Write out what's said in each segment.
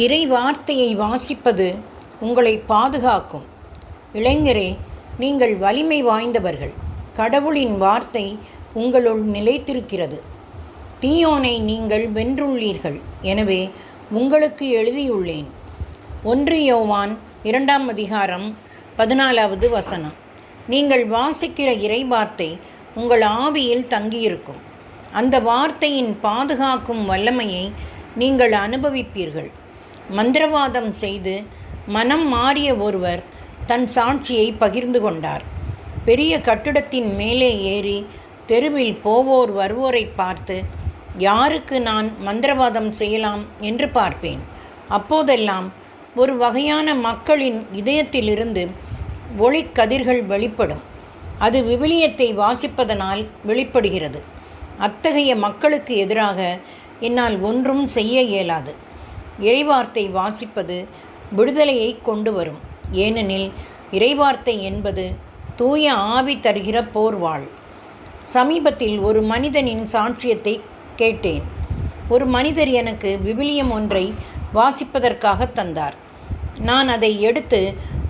இறை வார்த்தையை வாசிப்பது உங்களை பாதுகாக்கும். இளைஞரே, நீங்கள் வலிமை வாய்ந்தவர்கள். கடவுளின் வார்த்தை உங்களுள் நிலைத்திருக்கிறது. தீயோனை நீங்கள் வென்றுள்ளீர்கள். எனவே உங்களுக்கு எழுதியுள்ளேன். 1 யோவான் 2 அதிகாரம் 14வது வசனம். நீங்கள் வாசிக்கிற இறை வார்த்தை உங்கள் ஆவியில் தங்கியிருக்கும். அந்த வார்த்தையின் பாதுகாக்கும் வல்லமையை நீங்கள் அனுபவிப்பீர்கள். மந்திரவாதம் செய்து மனம் மாறிய ஒருவர் தன் சாட்சியை பகிர்ந்து கொண்டார். பெரிய கட்டிடத்தின் மேலே ஏறி தெருவில் போவோர் வருவோரை பார்த்து, யாருக்கு நான் மந்திரவாதம் செய்யலாம் என்று பார்ப்பேன். அப்போதெல்லாம் ஒரு வகையான மக்களின் இதயத்திலிருந்து ஒளிக்கதிர்கள் வெளிப்படும். அது விவிலியத்தை வாசிப்பதனால் வெளிப்படுகிறது. அத்தகைய மக்களுக்கு எதிராக என்னால் ஒன்றும் செய்ய இயலாது. இறைவார்த்தை வாசிப்பது விடுதலையை கொண்டு வரும். ஏனெனில் இறைவார்த்தை என்பது தூய ஆவி தருகிற போர்வாள். சமீபத்தில் ஒரு மனிதனின் சாட்சியத்தை கேட்டேன். ஒரு மனிதர் எனக்கு விவிலியம் ஒன்றை வாசிப்பதற்காக தந்தார். நான் அதை எடுத்து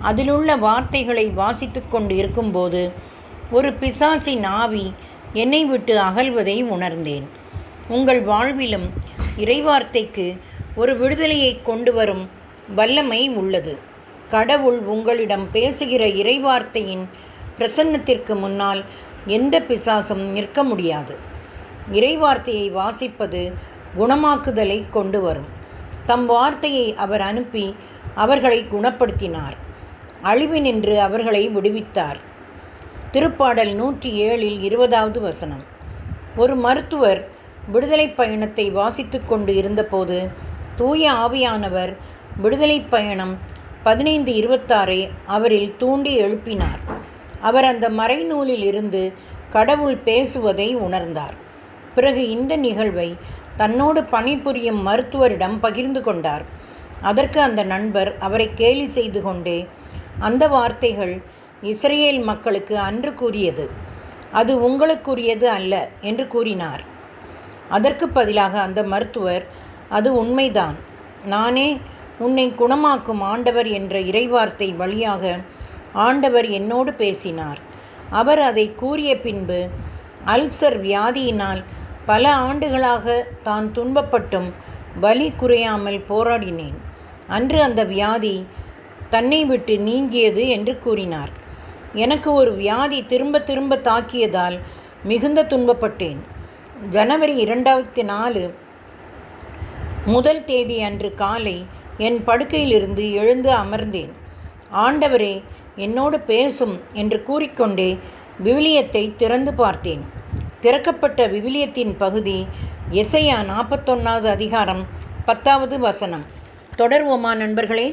அதிலுள்ள வார்த்தைகளை வாசித்து கொண்டு இருக்கும்போது ஒரு பிசாசின் ஆவி என்னை விட்டு அகல்வதை உணர்ந்தேன். உங்கள் வாழ்விலும் இறைவார்த்தைக்கு ஒரு விடுதலையை கொண்டு வரும் வல்லமை உள்ளது. கடவுள் உங்களிடம் பேசுகிற இறைவார்த்தையின் பிரசன்னத்திற்கு முன்னால் எந்த பிசாசும் நிற்க முடியாது. இறைவார்த்தையை வாசிப்பது குணமாக்குதலை கொண்டு வரும். தம் வார்த்தையை அவர் அனுப்பி அவர்களை குணப்படுத்தினார். அழிவினின்று அவர்களை விடுவித்தார். திருப்பாடல் 107 20வது வசனம். ஒரு மருத்துவர் விடுதலை பயணத்தை வாசித்து கொண்டு இருந்தபோது தூய ஆவியானவர் விடுதலை பயணம் 15:26 அவரில் தூண்டி எழுப்பினார். அவர் அந்த மறைநூலில் இருந்து கடவுள் பேசுவதை உணர்ந்தார். பிறகு இந்த நிகழ்வை தன்னோடு பணிபுரியும் மருத்துவரிடம் பகிர்ந்து கொண்டார். அதற்கு அந்த நண்பர் அவரை கேலி செய்து கொண்டே, அந்த வார்த்தைகள் இஸ்ரேல் மக்களுக்கு அன்று கூறியது, அது உங்களுக்குரியது அல்ல என்று கூறினார். அதற்கு பதிலாக அந்த மருத்துவர், அது உண்மைதான், நானே உன்னை குணமாக்கும் ஆண்டவர் என்ற இறைவார்த்தை வழியாக ஆண்டவர் என்னோடு பேசினார். அவர் அதை கூறிய பின்பு அல்சர் வியாதியினால் பல ஆண்டுகளாக தான் துன்பப்பட்டும் வலி குறையாமல் போராடினேன். அன்று அந்த வியாதி தன்னை விட்டு நீங்கியது என்று கூறினார். எனக்கு ஒரு வியாதி திரும்ப திரும்ப தாக்கியதால் மிகுந்த துன்பப்பட்டேன். ஜனவரி 2004 முதல் தேதி அன்று காலை என் படுக்கையிலிருந்து எழுந்து அமர்ந்தேன். ஆண்டவரே என்னோடு பேசும் என்று கூறிக்கொண்டே விவிலியத்தை திறந்து பார்த்தேன். திறக்கப்பட்ட விவிலியத்தின் பகுதி எசையா 41வது அதிகாரம் 10வது வசனம். தொடர்வோமா நண்பர்களே?